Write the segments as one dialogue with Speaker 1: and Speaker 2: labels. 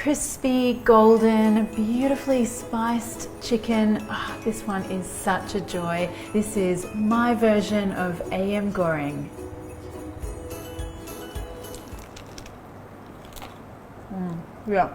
Speaker 1: crispy, golden, beautifully spiced chicken. Oh, this one is such a joy. This is my version of ayam goreng. Yeah.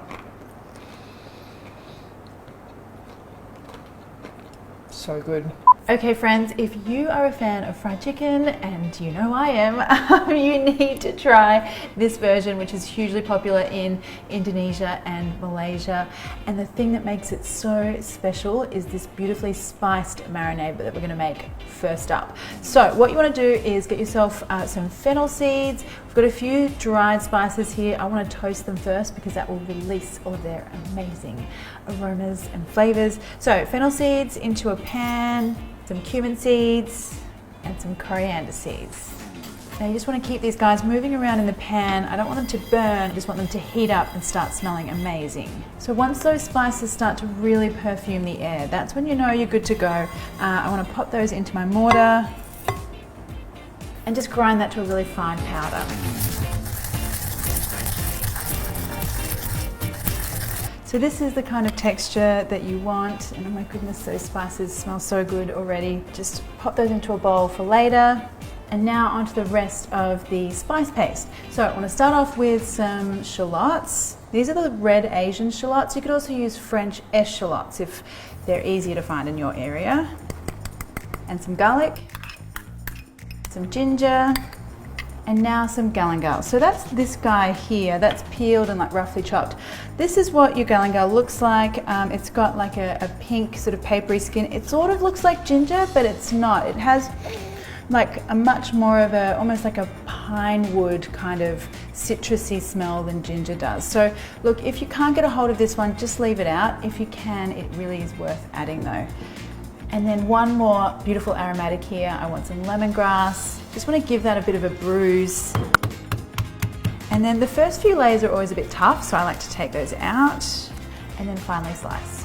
Speaker 1: So good. Okay friends, if you are a fan of fried chicken, and you know I am, you need to try this version, which is hugely popular in Indonesia and Malaysia. And the thing that makes it so special is this beautifully spiced marinade that we're going to make first up. So what you want to do is get yourself some fennel seeds. We've got a few dried spices here. I want to toast them first because that will release all of their amazing aromas and flavors. So fennel seeds into a pan, some cumin seeds and some coriander seeds. Now you just want to keep these guys moving around in the pan. I don't want them to burn, I just want them to heat up and start smelling amazing. So once those spices start to really perfume the air, that's when you know you're good to go. I want to pop those into my mortar and just grind that to a really fine powder. So this is the kind of texture that you want, and oh my goodness, those spices smell so good already. Just pop those into a bowl for later. And now onto the rest of the spice paste. So I want to start off with some shallots. These are the red Asian shallots. You could also use French eschalots if they're easier to find in your area. And some garlic, some ginger, and now some galangal. So that's this guy here, that's peeled and like roughly chopped. This is what your galangal looks like. It's got like a pink sort of papery skin. It sort of looks like ginger, but it's not. It has like a much more of a, almost like a pine wood kind of citrusy smell than ginger does. So look, if you can't get a hold of this one, just leave it out. If you can, it really is worth adding though. And then one more beautiful aromatic here. I want some lemongrass. Just want to give that a bit of a bruise. And then the first few layers are always a bit tough, so I like to take those out and then finally slice.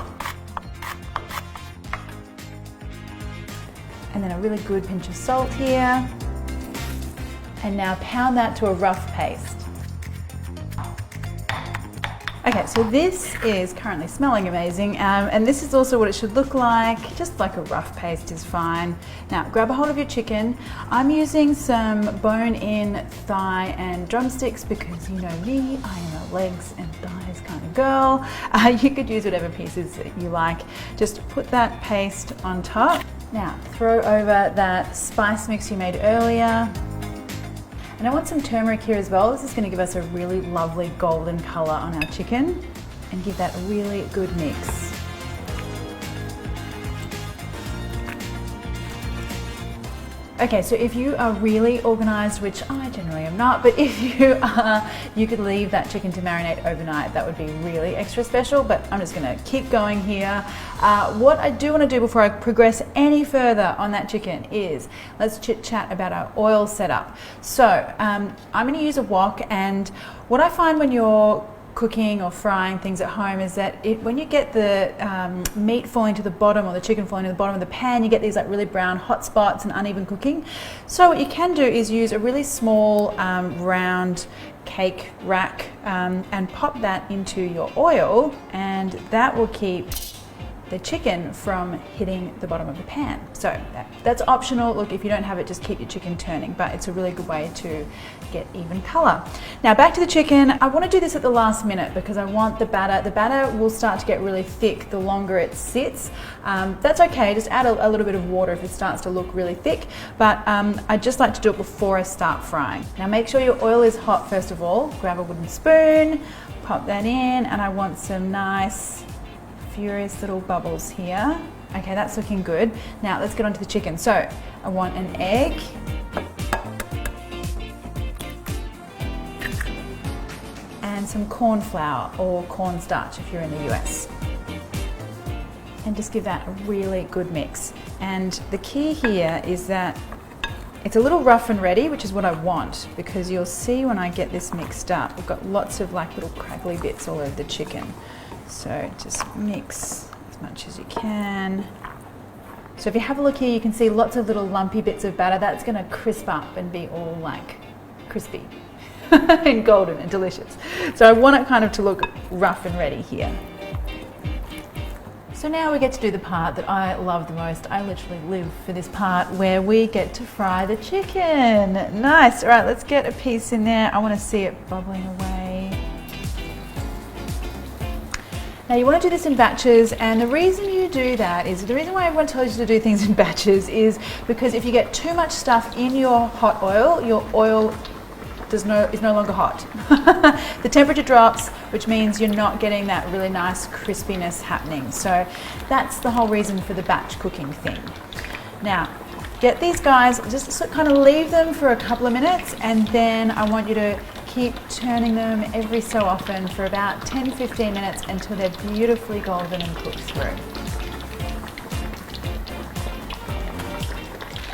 Speaker 1: And then a really good pinch of salt here. And now pound that to a rough paste. Okay, so this is currently smelling amazing, and this is also what it should look like. Just like a rough paste is fine. Now, grab a hold of your chicken. I'm using some bone-in thigh and drumsticks because you know me, I am a legs and thighs kind of girl. You could use whatever pieces that you like. Just put that paste on top. Now, throw over that spice mix you made earlier. And I want some turmeric here as well. This is going to give us a really lovely golden colour on our chicken and give that a really good mix. Okay, so if you are really organised, which I generally am not, but if you are, you could leave that chicken to marinate overnight. That would be really extra special, but I'm just going to keep going here. What I do want to do before I progress any further on that chicken is let's chit chat about our oil setup. So I'm going to use a wok, and what I find when you're cooking or frying things at home is that when you get the meat falling to the bottom or the chicken falling to the bottom of the pan, you get these like really brown hot spots and uneven cooking. So what you can do is use a really small round cake rack and pop that into your oil, and that will keep the chicken from hitting the bottom of the pan. So that's optional. Look, if you don't have it, just keep your chicken turning, but it's a really good way to get even color. Now back to the chicken. I want to do this at the last minute because I want the batter will start to get really thick the longer it sits. That's okay, just add a little bit of water if it starts to look really thick, but I just like to do it before I start frying. Now make sure your oil is hot first of all. Grab a wooden spoon, pop that in, and I want some nice furious little bubbles here. Okay, that's looking good. Now let's get onto the chicken. So I want an egg, and some corn flour or cornstarch if you're in the US. And just give that a really good mix. And the key here is that it's a little rough and ready, which is what I want, because you'll see when I get this mixed up, we've got lots of like little crackly bits all over the chicken. So just mix as much as you can. So if you have a look here, you can see lots of little lumpy bits of batter. That's going to crisp up and be all like crispy. and golden and delicious. So I want it kind of to look rough and ready here. So now we get to do the part that I love the most. I literally live for this part where we get to fry the chicken. Nice. All right, let's get a piece in there. I want to see it bubbling away. Now you want to do this in batches, and the reason you do that is, the reason why everyone tells you to do things in batches is because if you get too much stuff in your hot oil, your oil is no longer hot. The temperature drops, which means you're not getting that really nice crispiness happening. So that's the whole reason for the batch cooking thing. Now, get these guys, just kind of leave them for a couple of minutes, and then I want you to keep turning them every so often for about 10-15 minutes until they're beautifully golden and cooked through.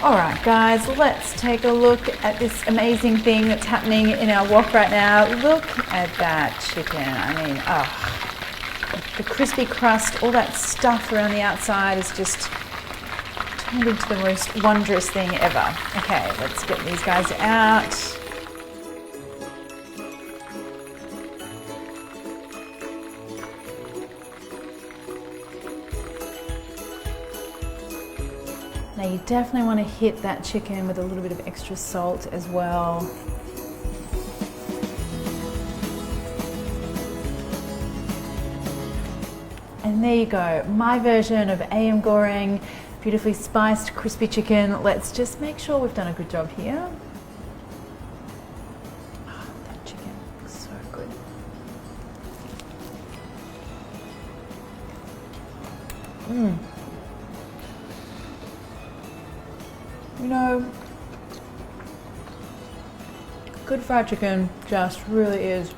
Speaker 1: All right, guys, let's take a look at this amazing thing that's happening in our wok right now. Look at that chicken. I mean, the crispy crust, all that stuff around the outside is just turned into the most wondrous thing ever. Okay, let's get these guys out. Now you definitely want to hit that chicken with a little bit of extra salt as well. And there you go, my version of ayam goreng, beautifully spiced crispy chicken. Let's just make sure we've done a good job here. Oh, that chicken looks so good. You know, good fried chicken just really is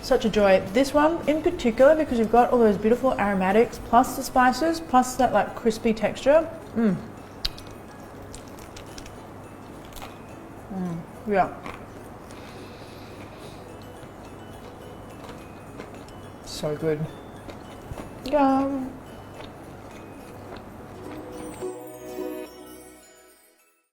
Speaker 1: such a joy. This one in particular, because you've got all those beautiful aromatics, plus the spices, plus that like crispy texture. Yeah. So good. Yum.